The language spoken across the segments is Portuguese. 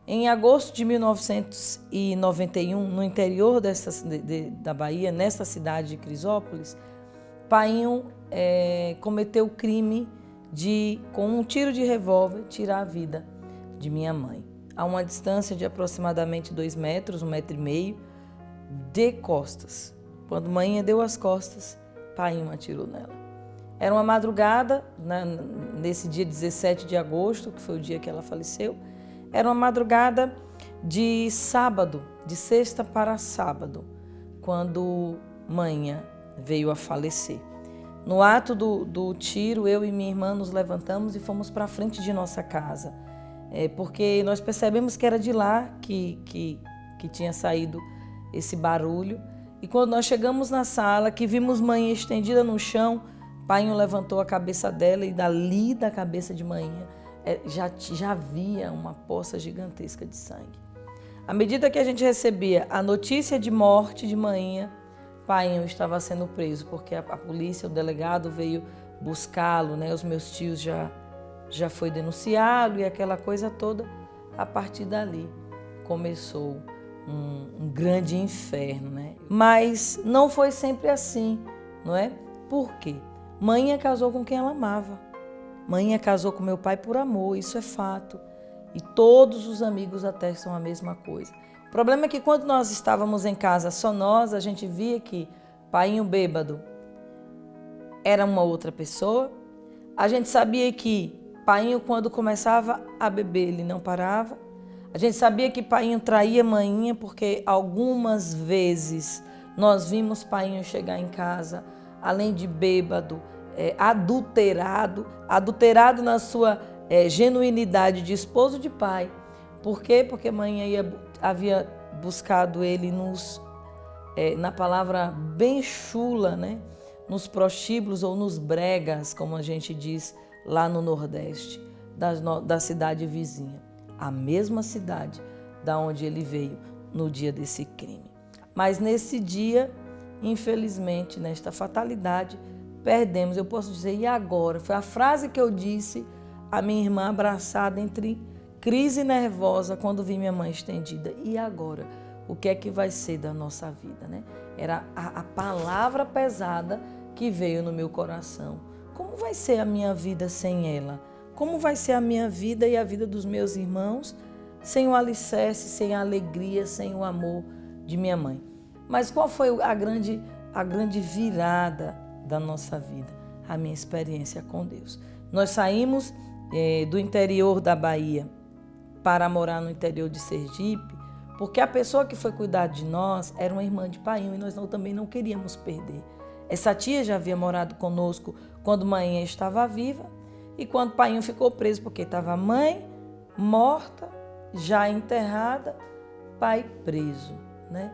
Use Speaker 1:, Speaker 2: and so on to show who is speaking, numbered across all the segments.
Speaker 1: Em agosto de 1991, no interior da Bahia, nessa cidade de Crisópolis, Painho cometeu o crime de, com um tiro de revólver, tirar a vida de minha mãe. A uma distância de aproximadamente 2 metros, 1,5 metros, de costas. Quando mãe deu as costas, Painho atirou nela. Era uma madrugada, nesse dia 17 de agosto, que foi o dia que ela faleceu. Era uma madrugada de sábado, de sexta para sábado, quando Manha veio a falecer. No ato do tiro, eu e minha irmã nos levantamos e fomos para a frente de nossa casa, porque nós percebemos que era de lá que tinha saído esse barulho. E quando nós chegamos na sala, que vimos Manha estendida no chão, Painho levantou a cabeça dela e dali da cabeça de Manha já havia uma poça gigantesca de sangue. À medida que a gente recebia a notícia de morte de Manha, Painho estava sendo preso, porque a polícia, o delegado veio buscá-lo, né? Os meus tios já foi denunciado e aquela coisa toda. A partir dali começou um grande inferno, né? Mas não foi sempre assim, não é? Por quê? Manha casou com quem ela amava. Manha casou com meu pai por amor, isso é fato. E todos os amigos atestam a mesma coisa. O problema é que quando nós estávamos em casa só nós, a gente via que Painho bêbado era uma outra pessoa. A gente sabia que Painho, quando começava a beber, ele não parava. A gente sabia que Painho traía Manhinha, porque algumas vezes nós vimos Painho chegar em casa, além de bêbado, adulterado na sua genuinidade de esposo de pai. Por quê? Porque Manhinha havia buscado ele na palavra bem chula, né? Nos prostíbulos ou nos bregas, como a gente diz lá no Nordeste, da cidade vizinha. A mesma cidade da onde ele veio no dia desse crime. Mas nesse dia, infelizmente, nesta fatalidade, perdemos. Eu posso dizer, e agora? Foi a frase que eu disse à minha irmã abraçada entre crise nervosa quando vi minha mãe estendida. E agora? O que é que vai ser da nossa vida, né? Era a palavra pesada que veio no meu coração. Como vai ser a minha vida sem ela? Como vai ser a minha vida e a vida dos meus irmãos sem o alicerce, sem a alegria, sem o amor de minha mãe? Mas qual foi a grande virada da nossa vida? A minha experiência com Deus. Nós saímos do interior da Bahia para morar no interior de Sergipe, porque a pessoa que foi cuidar de nós era uma irmã de Painho e nós também não queríamos perder. Essa tia já havia morado conosco quando Manhinha estava viva e quando Painho ficou preso, porque estava a mãe morta, já enterrada, pai preso, né?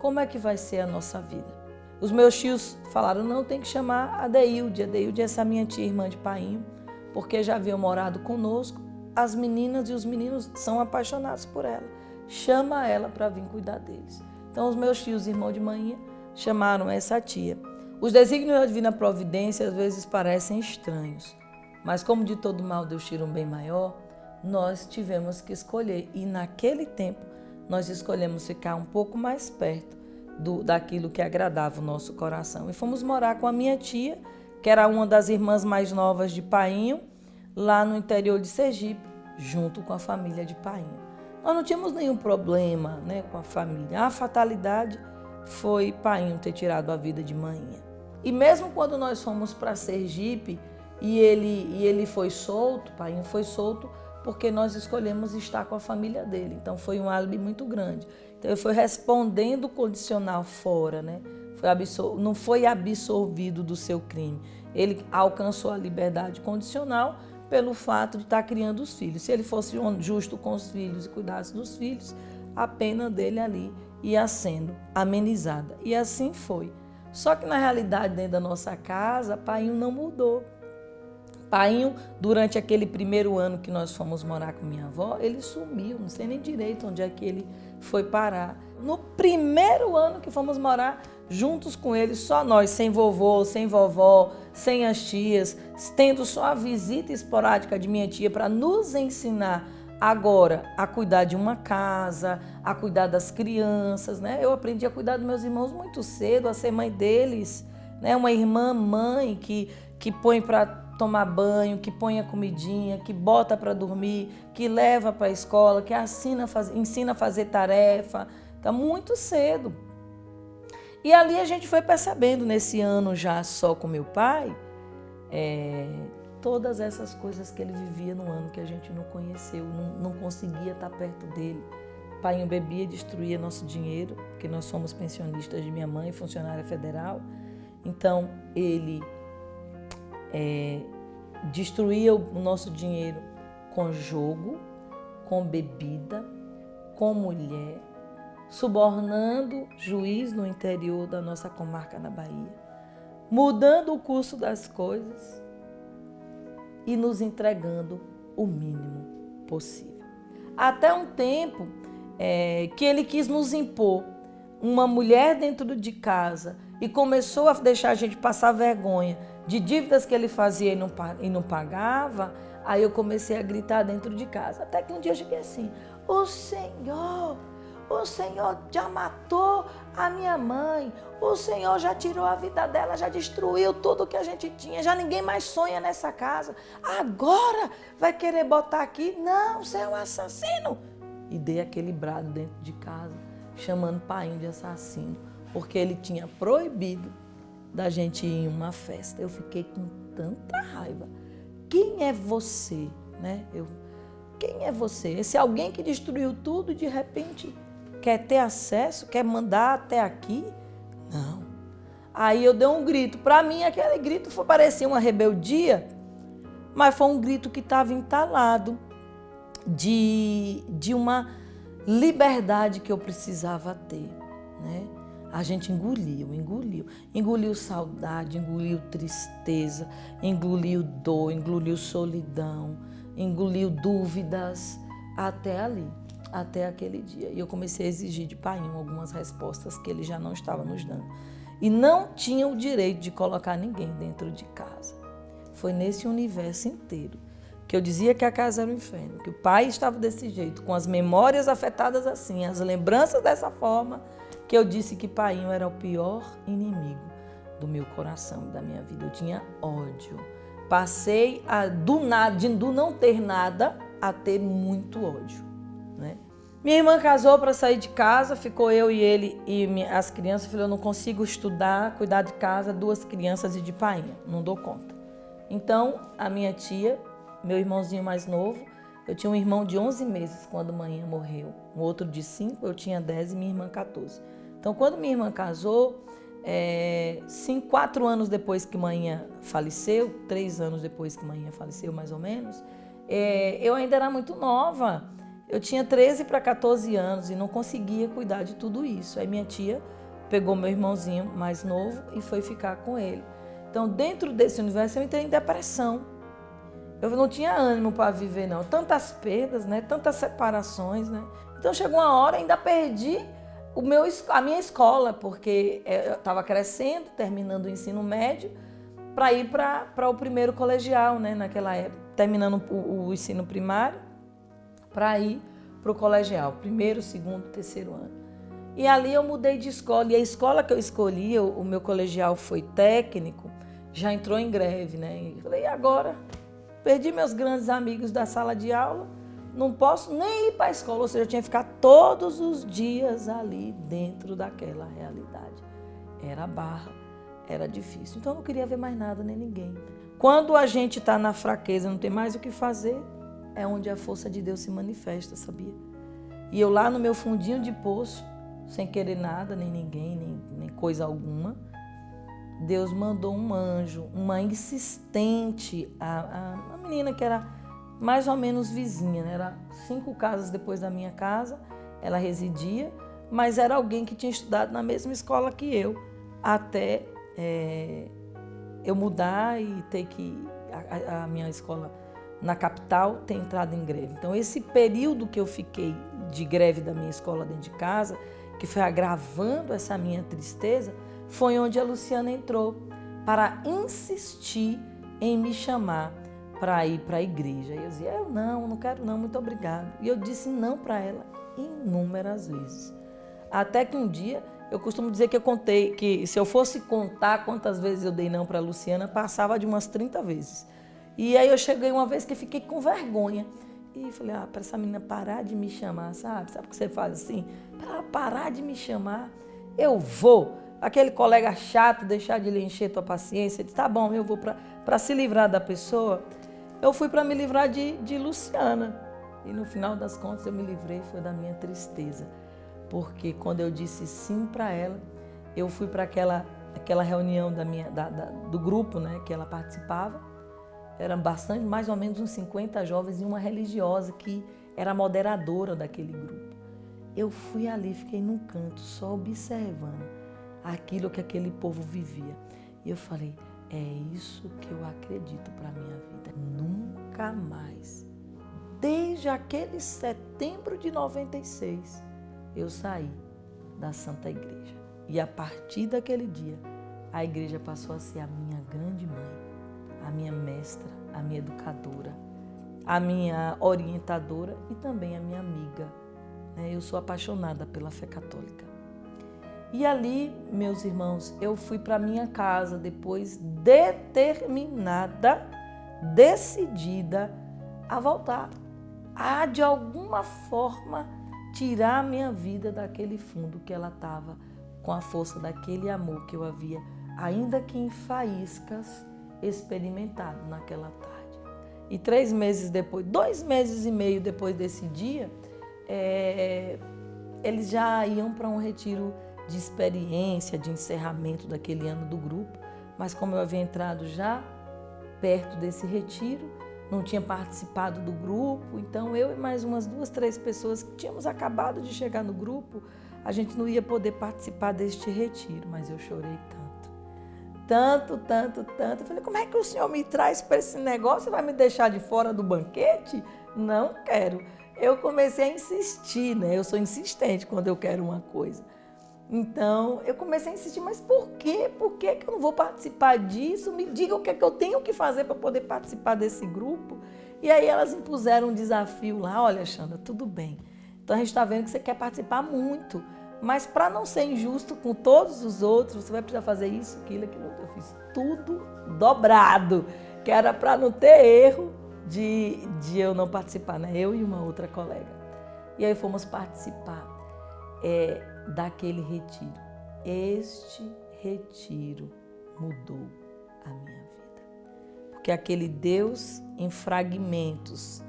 Speaker 1: Como é que vai ser a nossa vida? Os meus tios falaram, não, tem que chamar a Deilde. A Deilde é essa minha tia, irmã de Painho, porque já haviam morado conosco. As meninas e os meninos são apaixonados por ela. Chama ela para vir cuidar deles. Então, os meus tios, irmão de Manhinha, chamaram essa tia. Os desígnios da divina providência às vezes parecem estranhos, mas como de todo mal Deus tira um bem maior, nós tivemos que escolher. E naquele tempo, nós escolhemos ficar um pouco mais perto daquilo que agradava o nosso coração. E fomos morar com a minha tia, que era uma das irmãs mais novas de Painho, lá no interior de Sergipe, junto com a família de Painho. Nós não tínhamos nenhum problema, né, com a família. A fatalidade foi Painho ter tirado a vida de Manhinha. E mesmo quando nós fomos para Sergipe e ele foi solto, Painho foi solto, porque nós escolhemos estar com a família dele. Então foi um álibi muito grande. Então ele foi respondendo o condicional fora, né? Não foi absorvido do seu crime. Ele alcançou a liberdade condicional pelo fato de estar criando os filhos. Se ele fosse justo com os filhos e cuidasse dos filhos, a pena dele ali ia sendo amenizada. E assim foi. Só que na realidade, dentro da nossa casa, Painho não mudou. Painho, durante aquele primeiro ano que nós fomos morar com minha avó, ele sumiu, não sei nem direito onde é que ele foi parar. No primeiro ano que fomos morar juntos com ele, só nós, sem vovô, sem vovó, sem as tias, tendo só a visita esporádica de minha tia para nos ensinar Agora, a cuidar de uma casa, a cuidar das crianças, né? Eu aprendi a cuidar dos meus irmãos muito cedo, a ser mãe deles, né? Uma irmã mãe que põe para tomar banho, que põe a comidinha, que bota para dormir, que leva para a escola, que ensina a fazer tarefa, tá muito cedo. E ali a gente foi percebendo, nesse ano já só com meu pai, todas essas coisas que ele vivia no ano que a gente não conheceu, não conseguia estar perto dele. O pai bebia e destruía nosso dinheiro, porque nós somos pensionistas de minha mãe, funcionária federal. Então, ele destruía o nosso dinheiro com jogo, com bebida, com mulher, subornando juiz no interior da nossa comarca na Bahia, mudando o curso das coisas e nos entregando o mínimo possível. Até um tempo que ele quis nos impor uma mulher dentro de casa e começou a deixar a gente passar vergonha de dívidas que ele fazia e não pagava. Aí eu comecei a gritar dentro de casa. Até que um dia eu cheguei assim: o Senhor já matou a minha mãe, o Senhor já tirou a vida dela, já destruiu tudo que a gente tinha, já ninguém mais sonha nessa casa. Agora vai querer botar aqui? Não, você é um assassino. E dei aquele brado dentro de casa, chamando pai de assassino, porque ele tinha proibido da gente ir em uma festa. Eu fiquei com tanta raiva. Quem é você, né? Quem é você? Esse alguém que destruiu tudo, de repente quer ter acesso, quer mandar até aqui? Não. Aí eu dei um grito. Para mim, aquele grito parecia uma rebeldia, mas foi um grito que estava entalado de uma liberdade que eu precisava ter, né? A gente engoliu saudade, engoliu tristeza, engoliu dor, engoliu solidão, engoliu dúvidas, até ali, até aquele dia. E eu comecei a exigir de Painho algumas respostas que ele já não estava nos dando. E não tinha o direito de colocar ninguém dentro de casa. Foi nesse universo inteiro que eu dizia que a casa era um inferno, que o pai estava desse jeito, com as memórias afetadas assim, as lembranças dessa forma, que eu disse que Painho era o pior inimigo do meu coração e da minha vida. Eu tinha ódio. Passei do não ter nada a ter muito ódio, né? Minha irmã casou para sair de casa, ficou eu e ele e as crianças. Eu falei: eu não consigo estudar, cuidar de casa, 2 crianças e de Painho, não dou conta. Então, a minha tia, meu irmãozinho mais novo, eu tinha um irmão de 11 meses quando manhã morreu, um outro de 5, eu tinha 10 e minha irmã 14. Então, quando minha irmã casou, 4 anos depois que manhã faleceu, 3 anos depois que manhã faleceu, mais ou menos, eu ainda era muito nova. Eu tinha 13 para 14 anos e não conseguia cuidar de tudo isso. Aí minha tia pegou meu irmãozinho mais novo e foi ficar com ele. Então, dentro desse universo, eu entrei em depressão. Eu não tinha ânimo para viver, não. Tantas perdas, né? Tantas separações, né? Então, chegou uma hora, ainda perdi a minha escola, porque eu estava crescendo, terminando o ensino médio, para ir para o primeiro colegial, né? Naquela época, terminando o ensino primário, para ir para o colegial, 1º, 2º, 3º ano. E ali eu mudei de escola, e a escola que eu escolhi, o meu colegial foi técnico, já entrou em greve, né? E falei: e agora? Perdi meus grandes amigos da sala de aula, não posso nem ir para a escola, ou seja, eu tinha que ficar todos os dias ali dentro daquela realidade. Era barra, era difícil, então eu não queria ver mais nada nem ninguém. Quando a gente está na fraqueza, não tem mais o que fazer, é onde a força de Deus se manifesta, sabia? E eu lá no meu fundinho de poço, sem querer nada, nem ninguém, nem coisa alguma, Deus mandou um anjo, uma insistente, a menina que era mais ou menos vizinha, né? Era 5 casas depois da minha casa, ela residia, mas era alguém que tinha estudado na mesma escola que eu, até eu mudar e ter que a minha escola na capital ter entrado em greve. Então, esse período que eu fiquei de greve da minha escola dentro de casa, que foi agravando essa minha tristeza, foi onde a Luciana entrou para insistir em me chamar para ir para a igreja. E eu dizia, eu não quero não, muito obrigado. E eu disse não para ela inúmeras vezes. Até que um dia, eu costumo dizer que eu contei, que se eu fosse contar quantas vezes eu dei não para a Luciana, passava de umas 30 vezes. E aí eu cheguei uma vez que fiquei com vergonha. E falei, para essa menina parar de me chamar, sabe? Sabe o que você faz assim? Para ela parar de me chamar, eu vou. Aquele colega chato, deixar de lhe encher tua paciência, disse, tá bom, eu vou para se livrar da pessoa. Eu fui para me livrar de Luciana. E no final das contas eu me livrei, foi da minha tristeza. Porque quando eu disse sim para ela, eu fui para aquela reunião do grupo, né, que ela participava. Eram bastante, mais ou menos uns 50 jovens e uma religiosa que era moderadora daquele grupo. Eu fui ali, fiquei num canto, só observando aquilo que aquele povo vivia. E eu falei, é isso que eu acredito para a minha vida. Nunca mais. Desde aquele setembro de 96, eu saí da Santa Igreja. E a partir daquele dia, a igreja passou a ser a minha grande mãe, a minha mestra, a minha educadora, a minha orientadora e também a minha amiga. Eu sou apaixonada pela fé católica. E ali, meus irmãos, eu fui para minha casa depois determinada, decidida a voltar, a de alguma forma tirar a minha vida daquele fundo que ela estava, com a força daquele amor que eu havia, ainda que em faíscas, experimentado naquela tarde. E 3 meses depois, 2 meses e meio depois desse dia, eles já iam para um retiro de experiência, de encerramento daquele ano do grupo, mas como eu havia entrado já perto desse retiro, não tinha participado do grupo, então eu e mais umas 2, 3 pessoas que tínhamos acabado de chegar no grupo, a gente não ia poder participar deste retiro, mas eu chorei tanto. Eu falei, como é que o senhor me traz para esse negócio e vai me deixar de fora do banquete? Não quero. Eu comecei a insistir, né? Eu sou insistente quando eu quero uma coisa. Então, eu comecei a insistir, mas por quê? Por que eu não vou participar disso? Me diga o que é que eu tenho que fazer para poder participar desse grupo. E aí elas impuseram um desafio lá, olha, Xanda, tudo bem. Então a gente está vendo que você quer participar muito, mas para não ser injusto com todos os outros, você vai precisar fazer isso, aquilo. Eu fiz tudo dobrado, que era para não ter erro de eu não participar, né? Eu e uma outra colega. E aí fomos participar daquele retiro. Este retiro mudou a minha vida. Porque aquele Deus em fragmentos,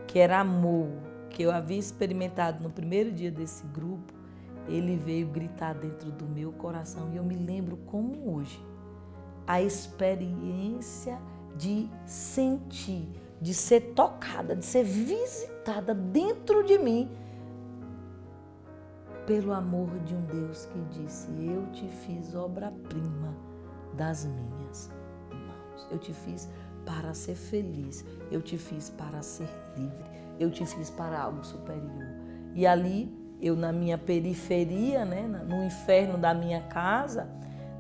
Speaker 1: que era amor, que eu havia experimentado no primeiro dia desse grupo, ele veio gritar dentro do meu coração. E eu me lembro como hoje, a experiência de sentir, de ser tocada, de ser visitada dentro de mim pelo amor de um Deus que disse, eu te fiz obra-prima das minhas mãos. Eu te fiz para ser feliz, eu te fiz para ser livre, eu te fiz para algo superior. E ali, eu na minha periferia, né, no inferno da minha casa,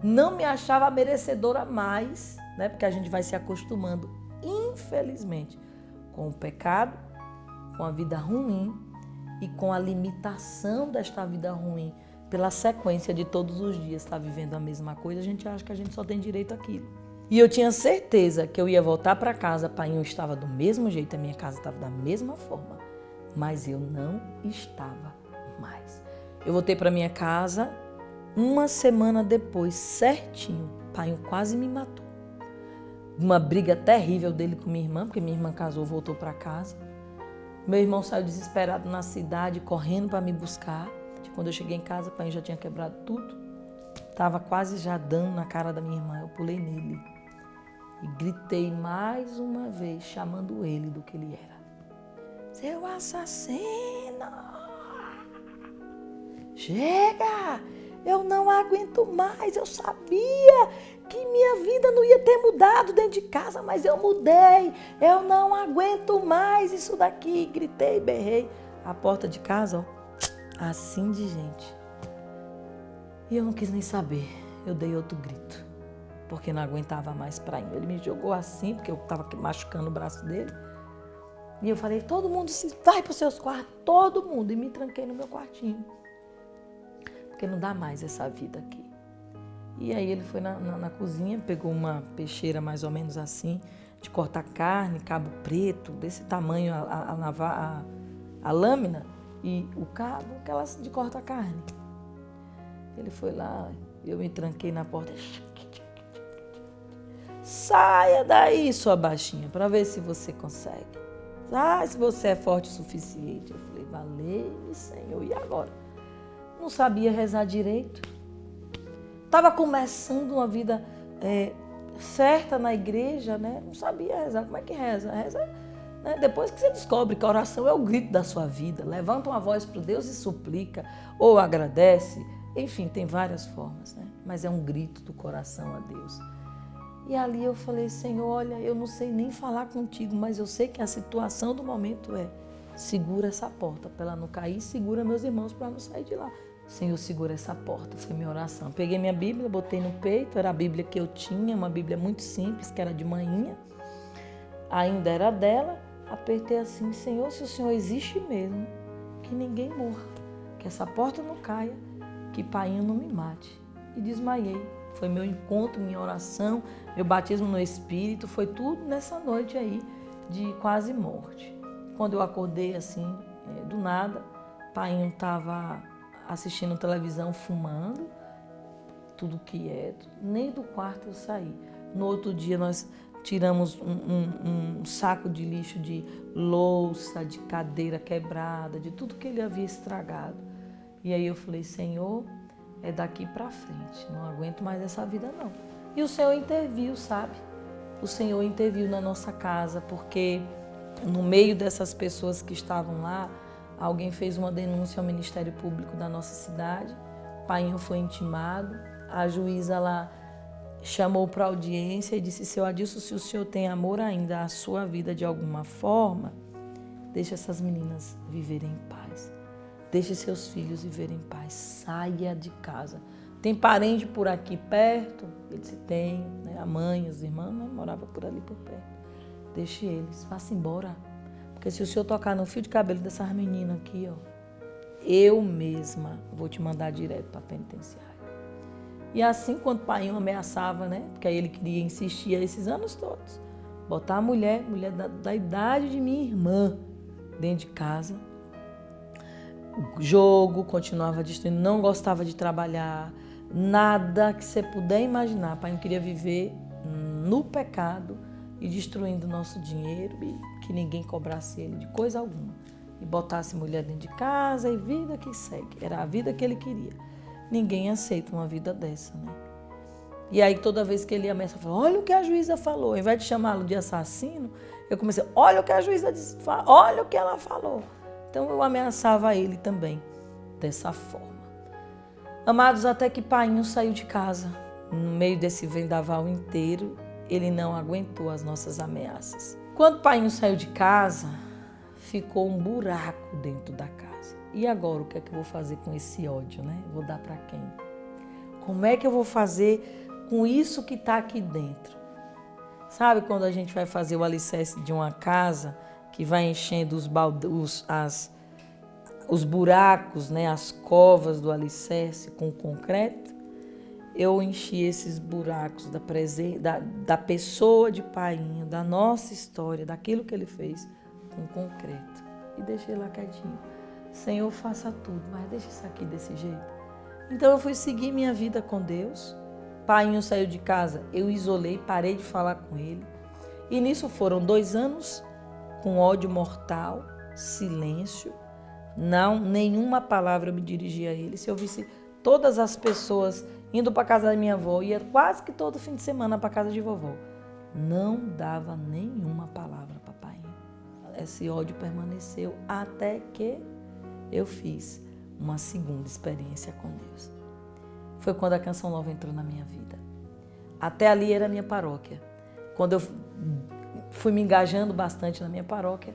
Speaker 1: não me achava merecedora mais, né, porque a gente vai se acostumando, infelizmente, com o pecado, com a vida ruim e com a limitação desta vida ruim, pela sequência de todos os dias estar vivendo a mesma coisa, a gente acha que a gente só tem direito àquilo. E eu tinha certeza que eu ia voltar para casa, Painho estava do mesmo jeito, a minha casa estava da mesma forma, mas eu não estava mais. Eu voltei para minha casa, uma semana depois, certinho, Painho quase me matou. Uma briga terrível dele com minha irmã, porque minha irmã casou, voltou para casa. Meu irmão saiu desesperado na cidade, correndo para me buscar. Quando eu cheguei em casa, Painho já tinha quebrado tudo. Estava quase já dando na cara da minha irmã. Eu pulei nele e gritei mais uma vez, chamando ele do que ele era. Seu assassino! Chega! Eu não aguento mais. Eu sabia que minha vida não ia ter mudado dentro de casa, mas eu mudei. Eu não aguento mais isso daqui. Gritei, berrei. A porta de casa, ó, assim de gente. E eu não quis nem saber. Eu dei outro grito. porque não aguentava mais Painho. Ele me jogou assim, porque eu estava machucando o braço dele. E eu falei, todo mundo vai para os seus quartos, todo mundo. E me tranquei no meu quartinho. Porque não dá mais essa vida aqui. E aí ele foi na cozinha, pegou uma peixeira mais ou menos assim, de cortar carne, cabo preto, desse tamanho a lâmina, e o cabo, aquelas de cortar carne. Ele foi lá, eu me tranquei na porta. Saia daí, sua baixinha, para ver se você consegue. Se você é forte o suficiente. Eu falei, valeu-me, Senhor, e agora? Não sabia rezar direito. Estava começando uma vida certa na igreja, né? Não sabia rezar. Como é que reza? Reza, né? Depois que você descobre que a oração é o grito da sua vida. Levanta uma voz para Deus e suplica, ou agradece. Enfim, tem várias formas, né? Mas é um grito do coração a Deus. E ali eu falei, Senhor, olha, eu não sei nem falar contigo, mas eu sei que a situação do momento segura essa porta para ela não cair, segura meus irmãos para não sair de lá. Senhor, segura essa porta, foi minha oração. Peguei minha Bíblia, botei no peito, era a Bíblia que eu tinha, uma Bíblia muito simples, que era de manhinha, ainda era dela. Apertei assim, Senhor, se o Senhor existe mesmo, que ninguém morra, que essa porta não caia, que Painho não me mate. E desmaiei. Foi meu encontro, minha oração, meu batismo no Espírito, foi tudo nessa noite aí de quase morte. Quando eu acordei assim, do nada, Painho estava assistindo televisão, fumando, tudo quieto, nem do quarto eu saí. No outro dia nós tiramos um saco de lixo de louça, de cadeira quebrada, de tudo que ele havia estragado. E aí eu falei, Senhor, é daqui para frente, não aguento mais essa vida não. E o Senhor interviu, sabe? O Senhor interviu na nossa casa, porque no meio dessas pessoas que estavam lá, alguém fez uma denúncia ao Ministério Público da nossa cidade, Painho foi intimado, a juíza lá chamou para audiência e disse, seu Adilson, se o senhor tem amor ainda à sua vida de alguma forma, deixe essas meninas viverem em paz. Deixe seus filhos viverem em paz. Saia de casa. Tem parente por aqui perto? Ele disse, tem. Né? A mãe, os irmãos, né? Morava por ali por perto. Deixe eles, vá-se embora. Porque se o senhor tocar no fio de cabelo dessas meninas aqui, ó, eu mesma vou te mandar direto para a penitenciária. E assim, quando o Painho ameaçava, né? Porque aí ele queria insistir esses anos todos, botar a mulher da idade de minha irmã dentro de casa. O jogo continuava destruindo, não gostava de trabalhar, nada que você puder imaginar. Painho queria viver no pecado e destruindo o nosso dinheiro e que ninguém cobrasse ele de coisa alguma. E botasse mulher dentro de casa e vida que segue. Era a vida que ele queria. Ninguém aceita uma vida dessa, né? E aí toda vez que ele ia ameaçar, falava, olha o que a juíza falou. Ao invés de chamá-lo de assassino, eu comecei, olha o que a juíza disse, olha o que ela falou. Então eu ameaçava ele também, dessa forma. Amados, até que Painho saiu de casa, no meio desse vendaval inteiro, ele não aguentou as nossas ameaças. Quando Painho saiu de casa, ficou um buraco dentro da casa. E agora, o que é que eu vou fazer com esse ódio, né? Vou dar para quem? Como é que eu vou fazer com isso que está aqui dentro? Sabe quando a gente vai fazer o alicerce de uma casa, que vai enchendo os buracos, né, as covas do alicerce com concreto? Eu enchi esses buracos da pessoa de Painho, da nossa história, daquilo que ele fez, com concreto. E deixei lá quietinho. Senhor, faça tudo, mas deixa isso aqui desse jeito. Então eu fui seguir minha vida com Deus. Painho saiu de casa, eu isolei, parei de falar com ele. E nisso foram 2 anos com ódio mortal, silêncio. Não, nenhuma palavra eu me dirigia a ele. Se eu visse todas as pessoas indo para a casa da minha avó, ia quase que todo fim de semana para a casa de vovó, não dava nenhuma palavra para Painho. Esse ódio permaneceu até que eu fiz uma segunda experiência com Deus. Foi quando a Canção Nova entrou na minha vida. Até ali era a minha paróquia. Quando eu fui me engajando bastante na minha paróquia,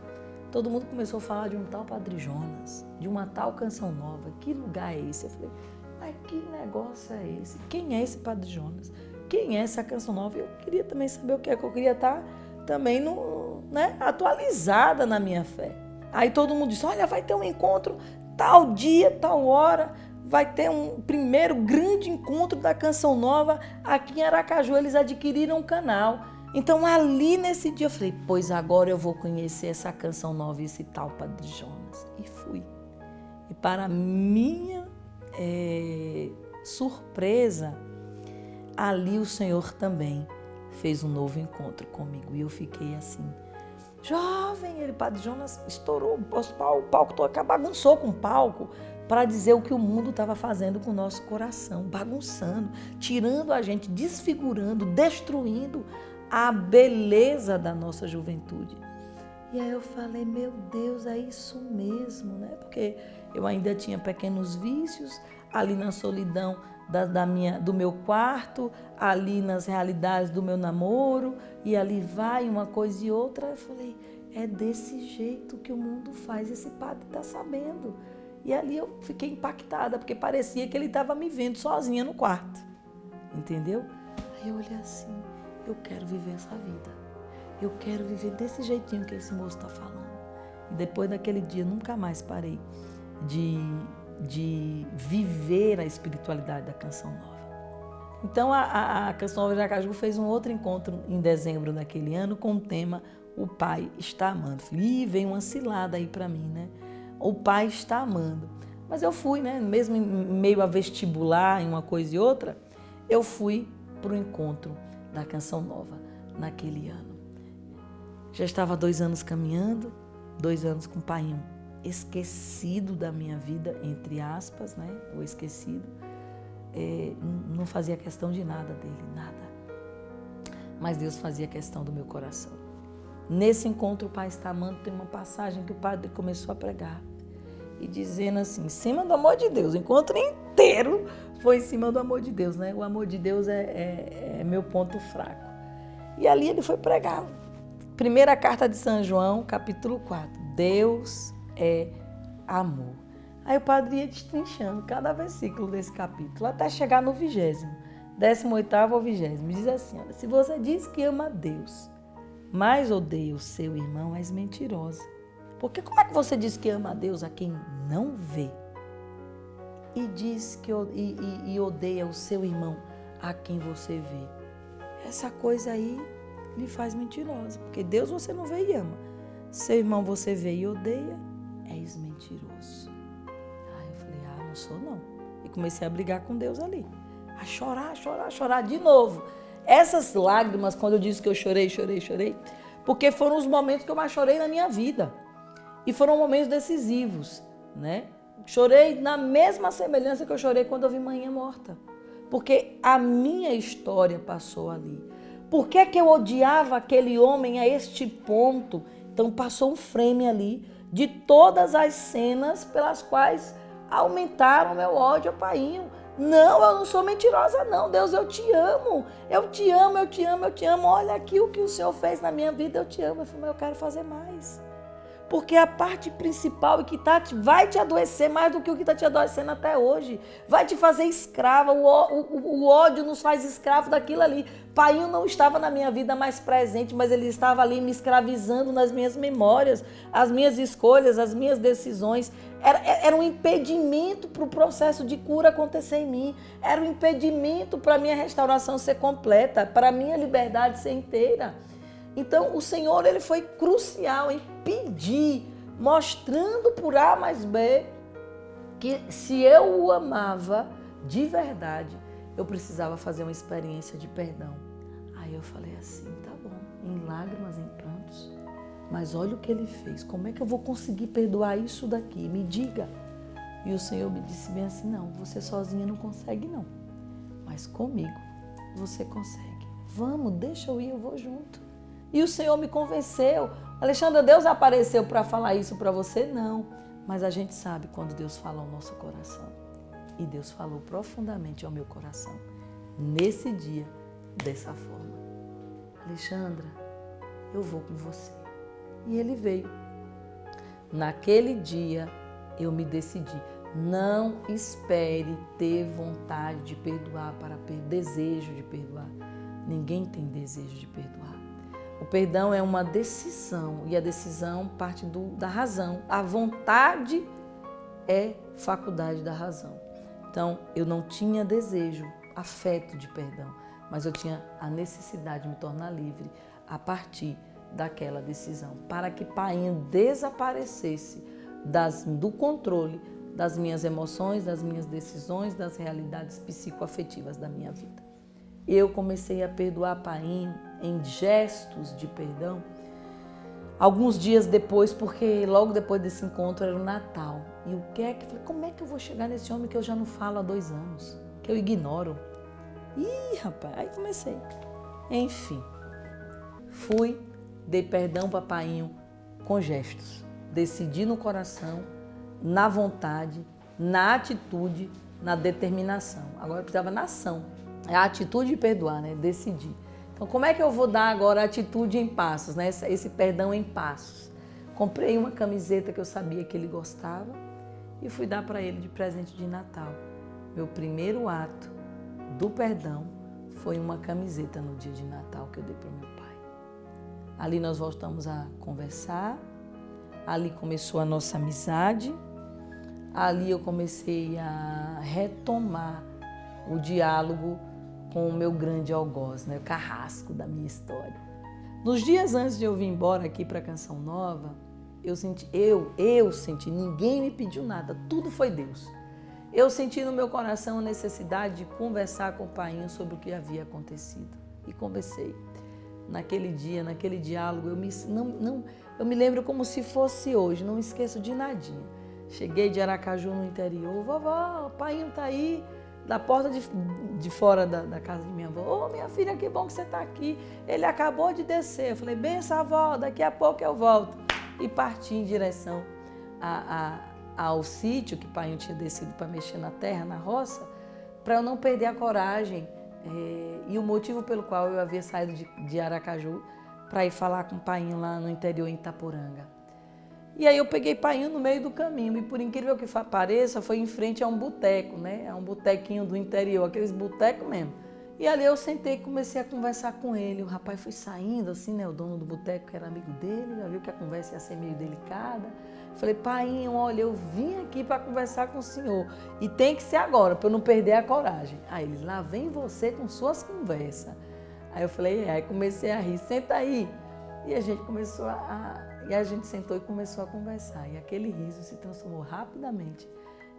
Speaker 1: todo mundo começou a falar de um tal Padre Jonas, de uma tal Canção Nova. Que lugar é esse? Eu falei, mas que negócio é esse? Quem é esse Padre Jonas? quem é essa Canção Nova. Eu queria também saber o que é, que eu queria estar também atualizada na minha fé. Aí todo mundo disse, olha, vai ter um encontro tal dia, tal hora, vai ter um primeiro grande encontro da Canção Nova aqui em Aracaju. Eles adquiriram um canal. Então ali nesse dia eu falei, pois agora eu vou conhecer essa Canção Nova e esse tal Padre Jonas. E fui. E para minha surpresa, ali o Senhor também fez um novo encontro comigo. E eu fiquei assim, jovem, Padre Jonas estourou o palco, bagunçou com o palco para dizer o que o mundo estava fazendo com o nosso coração, bagunçando, tirando a gente, desfigurando, destruindo a beleza da nossa juventude. E aí eu falei, meu Deus, é isso mesmo, né? Porque eu ainda tinha pequenos vícios, ali na solidão do meu quarto, ali nas realidades do meu namoro, e ali vai uma coisa e outra. Eu falei, é desse jeito que o mundo faz, esse padre está sabendo. E ali eu fiquei impactada, porque parecia que ele estava me vendo sozinha no quarto, entendeu? Aí eu olhei assim, eu quero viver essa vida, eu quero viver desse jeitinho que esse moço está falando. E depois daquele dia, nunca mais parei de viver a espiritualidade da Canção Nova. Então a Canção Nova de Aracaju fez um outro encontro em dezembro daquele ano com o tema O Pai Está Amando. Falei, veio uma cilada aí para mim, né? O Pai está amando. Mas eu fui, né? Mesmo meio a vestibular em uma coisa e outra, eu fui para o encontro da Canção Nova naquele ano. Já estava 2 anos caminhando, 2 anos com o Painho esquecido da minha vida, entre aspas, né? O esquecido. Não fazia questão de nada dele, nada. Mas Deus fazia questão do meu coração. Nesse encontro, o Pai está amando, tem uma passagem que o padre começou a pregar. E dizendo assim, em cima do amor de Deus, o encontro inteiro foi em cima do amor de Deus, né? O amor de Deus é meu ponto fraco. E ali ele foi pregar. Primeira carta de São João, capítulo 4. Deus é amor. Aí o padre ia destrinchando cada versículo desse capítulo, até chegar no 20º, 18º ao 20º. Diz assim, olha, se você diz que ama a Deus, mas odeia o seu irmão, és mentirosa. Porque como é que você diz que ama a Deus a quem não vê? E diz que e odeia o seu irmão a quem você vê? Essa coisa aí lhe faz mentirosa. Porque Deus você não vê e ama. Seu irmão você vê e odeia, és mentiroso. Aí eu falei, não sou não. E comecei a brigar com Deus ali. A chorar de novo. Essas lágrimas, quando eu disse que eu chorei, porque foram os momentos que eu mais chorei na minha vida. E foram momentos decisivos, né? Chorei na mesma semelhança que eu chorei quando eu vi Manhã Morta. Porque a minha história passou ali. Por que que eu odiava aquele homem a este ponto? Então passou um frame ali de todas as cenas pelas quais aumentaram o meu ódio ao Painho. Não, eu não sou mentirosa não, Deus, eu te amo, eu te amo, eu te amo, eu te amo. Olha aqui o que o Senhor fez na minha vida, eu te amo. Eu falei, mas eu quero fazer mais. Porque a parte principal que vai te adoecer mais do que o que está te adoecendo até hoje. Vai te fazer escrava, o ódio nos faz escravo daquilo ali. Painho não estava na minha vida mais presente, mas ele estava ali me escravizando nas minhas memórias, as minhas escolhas, as minhas decisões. Era um impedimento para o processo de cura acontecer em mim. Era um impedimento para a minha restauração ser completa, para a minha liberdade ser inteira. Então, o Senhor ele foi crucial em pedir, mostrando por A mais B, que se eu o amava de verdade, eu precisava fazer uma experiência de perdão. Aí eu falei assim, tá bom, em lágrimas, em prantos, mas olha o que ele fez, como é que eu vou conseguir perdoar isso daqui? Me diga. E o Senhor me disse bem assim, não, você sozinha não consegue não, mas comigo você consegue. Vamos, deixa eu ir, eu vou junto. E o Senhor me convenceu. Alexandra, Deus apareceu para falar isso para você? Não. Mas a gente sabe quando Deus fala ao nosso coração. E Deus falou profundamente ao meu coração. Nesse dia, dessa forma. Alexandra, eu vou com você. E ele veio. Naquele dia, eu me decidi. Não espere ter vontade de perdoar para desejo de perdoar. Ninguém tem desejo de perdoar. O perdão é uma decisão e a decisão parte da razão. A vontade é faculdade da razão. Então, eu não tinha desejo, afeto de perdão, mas eu tinha a necessidade de me tornar livre a partir daquela decisão, para que Painho desaparecesse do controle das minhas emoções, das minhas decisões, das realidades psicoafetivas da minha vida. Eu comecei a perdoar Painho em gestos de perdão alguns dias depois, porque logo depois desse encontro era o Natal. E como é que eu vou chegar nesse homem que eu já não falo há 2 anos, que eu ignoro? Ih, rapaz, aí comecei. Enfim, dei perdão para Painho com gestos. Decidi no coração, na vontade, na atitude, na determinação. Agora eu precisava na ação. É a atitude de perdoar, né? Decidir. Então, como é que eu vou dar agora a atitude em passos, né? Esse perdão em passos? Comprei uma camiseta que eu sabia que ele gostava e fui dar para ele de presente de Natal. Meu primeiro ato do perdão foi uma camiseta no dia de Natal que eu dei para o meu pai. Ali nós voltamos a conversar, ali começou a nossa amizade, ali eu comecei a retomar o diálogo com o meu grande algoz, né? O carrasco da minha história. Nos dias antes de eu vir embora aqui para Canção Nova, eu senti, ninguém me pediu nada, tudo foi Deus. Eu senti no meu coração a necessidade de conversar com o Painho sobre o que havia acontecido. E conversei. Naquele dia, naquele diálogo, eu me lembro como se fosse hoje, não me esqueço de nadinha. Cheguei de Aracaju no interior, vovó, o Painho tá aí, da porta de fora da casa de minha avó. Ô, minha filha, que bom que você está aqui. Ele acabou de descer. Eu falei, benção, avó, daqui a pouco eu volto. E parti em direção ao sítio que o Painho tinha descido para mexer na terra, na roça, para eu não perder a coragem e o motivo pelo qual eu havia saído de Aracaju para ir falar com o Painho lá no interior, em Itaporanga. E aí eu peguei Painho no meio do caminho e, por incrível que pareça, foi em frente a um boteco, né? É um botequinho do interior, aqueles botecos mesmo. E ali eu sentei e comecei a conversar com ele. O rapaz foi saindo assim, né? O dono do boteco, que era amigo dele, já viu que a conversa ia ser meio delicada. Eu falei, Painho, olha, eu vim aqui para conversar com o senhor e tem que ser agora, para eu não perder a coragem. Aí ele, lá vem você com suas conversas. Aí eu falei, aí comecei a rir, senta aí. E a gente começou E a gente sentou e começou a conversar. E aquele riso se transformou rapidamente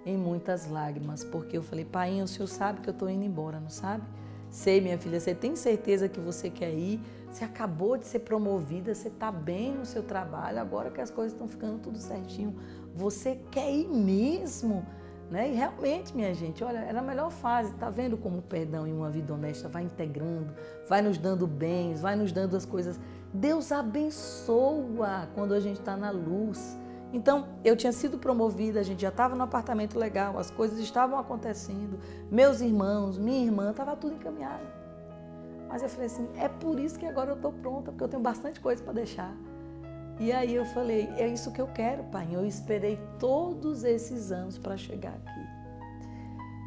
Speaker 1: em muitas lágrimas, porque eu falei, Painho, o senhor sabe que eu estou indo embora, não sabe? Sei, minha filha, você tem certeza que você quer ir? Você acabou de ser promovida, você está bem no seu trabalho, agora que as coisas estão ficando tudo certinho, você quer ir mesmo? Né? E realmente, minha gente, olha, era a melhor fase. Tá vendo como o perdão em uma vida honesta vai integrando, vai nos dando bens, vai nos dando as coisas. Deus abençoa quando a gente está na luz. Então, eu tinha sido promovida, a gente já estava no apartamento legal, as coisas estavam acontecendo, meus irmãos, minha irmã, estava tudo encaminhado. Mas eu falei assim, é por isso que agora eu estou pronta, porque eu tenho bastante coisa para deixar. E aí eu falei, é isso que eu quero, pai. Eu esperei todos esses anos para chegar aqui.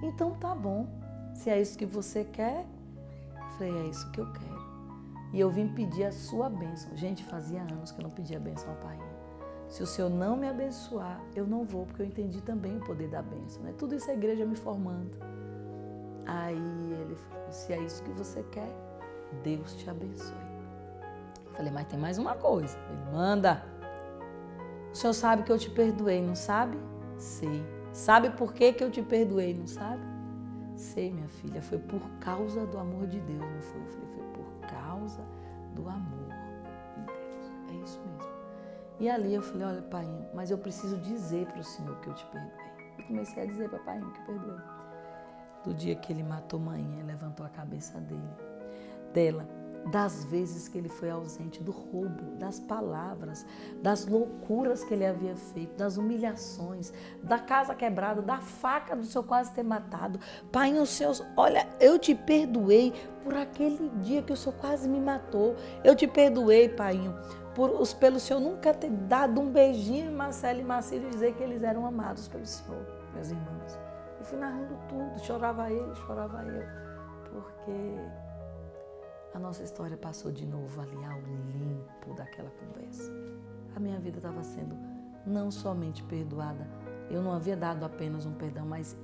Speaker 1: Então tá bom, se é isso que você quer, eu falei, é isso que eu quero. E eu vim pedir a sua bênção. Gente, fazia anos que eu não pedia a bênção ao Pai. Se o Senhor não me abençoar, eu não vou, porque eu entendi também o poder da bênção. Né? Tudo isso é a igreja me formando. Aí ele falou, se é isso que você quer, Deus te abençoe. Eu falei, mas tem mais uma coisa. Ele, manda. O Senhor sabe que eu te perdoei, não sabe? Sei. Sabe por que eu te perdoei, não sabe? Sei, minha filha, foi por causa do amor de Deus, não foi? Eu falei, foi por causa do amor de Deus. É isso mesmo. E ali eu falei, olha, Painho, mas eu preciso dizer para o Senhor que eu te perdoei. E comecei a dizer para Painho que perdoei. Do dia que ele matou Mainha, levantou a cabeça dela. das vezes que ele foi ausente, do roubo, das palavras, das loucuras que ele havia feito, das humilhações, da casa quebrada, da faca do Senhor quase ter matado. Pai, o Senhor, olha, eu te perdoei por aquele dia que o Senhor quase me matou. Eu te perdoei, Pai, pelo Senhor nunca ter dado um beijinho em Marcelo e Marcílio e dizer que eles eram amados pelo Senhor, meus irmãos. Eu fui narrando tudo, chorava ele, chorava eu, porque a nossa história passou de novo ali ao limpo daquela conversa. A minha vida estava sendo não somente perdoada, eu não havia dado apenas um perdão, mas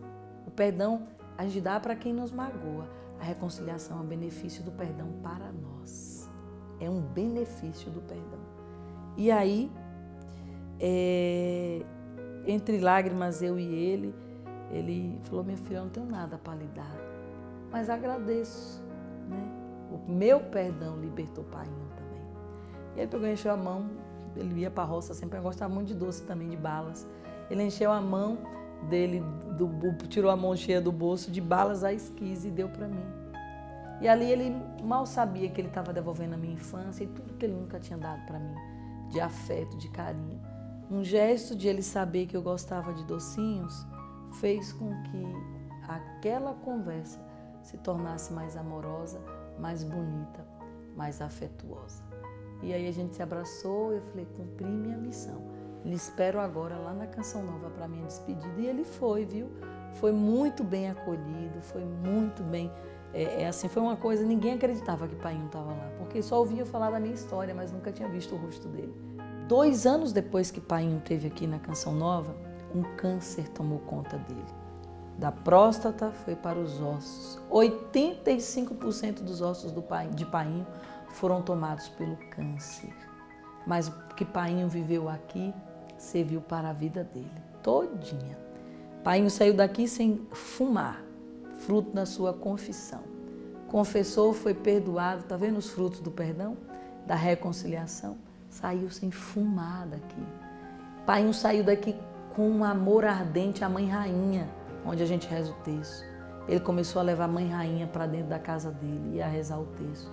Speaker 1: o perdão a gente dá para quem nos magoa. A reconciliação é um benefício do perdão para nós. É um benefício do perdão. E aí, entre lágrimas, eu e ele falou, minha filha, eu não tenho nada para lhe dar, mas agradeço, né? O meu perdão libertou o Painho também. E ele pegou e encheu a mão, ele ia para a roça sempre, eu gostava muito de doce também, de balas. Ele encheu a mão dele, tirou a mão cheia do bolso de balas a esquise e deu para mim. E ali ele mal sabia que ele estava devolvendo a minha infância e tudo que ele nunca tinha dado para mim, de afeto, de carinho. Um gesto de ele saber que eu gostava de docinhos fez com que aquela conversa se tornasse mais amorosa, mais bonita, mais afetuosa. E aí a gente se abraçou e eu falei, cumpri minha missão. Lhe espero agora lá na Canção Nova para minha despedida. E ele foi, viu? Foi muito bem acolhido, foi muito bem... assim, foi uma coisa, ninguém acreditava que Painho estava lá, porque só ouvia falar da minha história, mas nunca tinha visto o rosto dele. 2 anos depois que Painho esteve aqui na Canção Nova, um câncer tomou conta dele. Da próstata foi para os ossos. 85% dos ossos de Painho foram tomados pelo câncer. Mas o que Painho viveu aqui serviu para a vida dele, todinha. Painho saiu daqui sem fumar, fruto da sua confissão. Confessou, foi perdoado, está vendo os frutos do perdão? Da reconciliação? Saiu sem fumar daqui. Painho saiu daqui com um amor ardente à Mãe Rainha, onde a gente reza o terço. Ele começou a levar a Mãe Rainha para dentro da casa dele e a rezar o terço.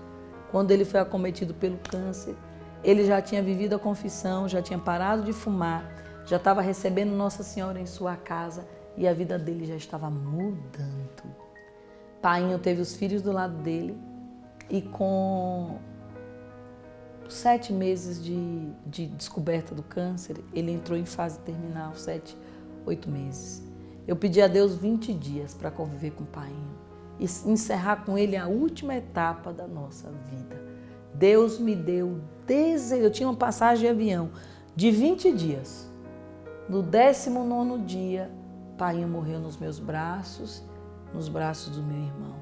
Speaker 1: Quando ele foi acometido pelo câncer, ele já tinha vivido a confissão, já tinha parado de fumar, já estava recebendo Nossa Senhora em sua casa e a vida dele já estava mudando. Painho teve os filhos do lado dele e com 7 meses de descoberta do câncer, ele entrou em fase terminal, 7, 8 meses. Eu pedi a Deus 20 dias para conviver com o Painho e encerrar com ele a última etapa da nossa vida. Deus me deu eu tinha uma passagem de avião de 20 dias. No 19º dia, Painho morreu nos meus braços, nos braços do meu irmão.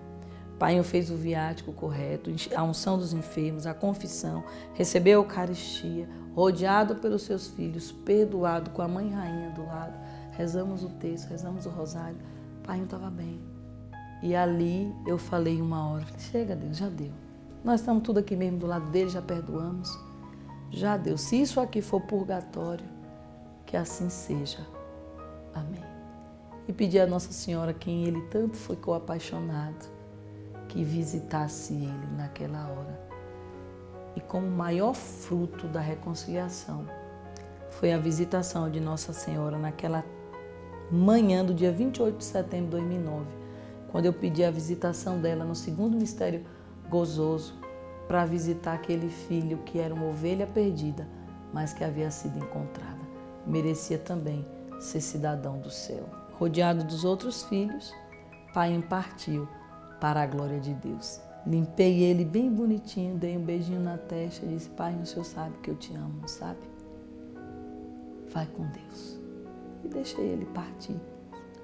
Speaker 1: Painho fez o viático correto, a unção dos enfermos, a confissão, recebeu a Eucaristia, rodeado pelos seus filhos, perdoado com a Mãe Rainha do lado. Rezamos o terço, rezamos o rosário. Painho estava bem. E ali eu falei uma hora, chega Deus, já deu. Nós estamos tudo aqui mesmo do lado dele, já perdoamos. Já deu. Se isso aqui for purgatório, que assim seja. Amém. E pedi a Nossa Senhora, quem ele tanto ficou apaixonado, que visitasse ele naquela hora. E como maior fruto da reconciliação, foi a visitação de Nossa Senhora naquela manhã do dia 28 de setembro de 2009, quando eu pedi a visitação dela no 2º mistério gozoso, para visitar aquele filho que era uma ovelha perdida, mas que havia sido encontrada. Merecia também ser cidadão do céu. Rodeado dos outros filhos, Painho partiu para a glória de Deus. Limpei ele bem bonitinho, dei um beijinho na testa e disse, Painho, o Senhor sabe que eu te amo, não sabe? Vai com Deus. E deixei ele partir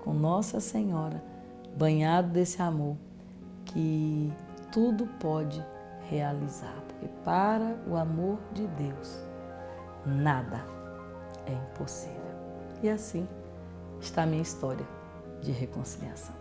Speaker 1: com Nossa Senhora, banhado desse amor, que tudo pode realizar, porque para o amor de Deus, nada é impossível. E assim está a minha história de reconciliação.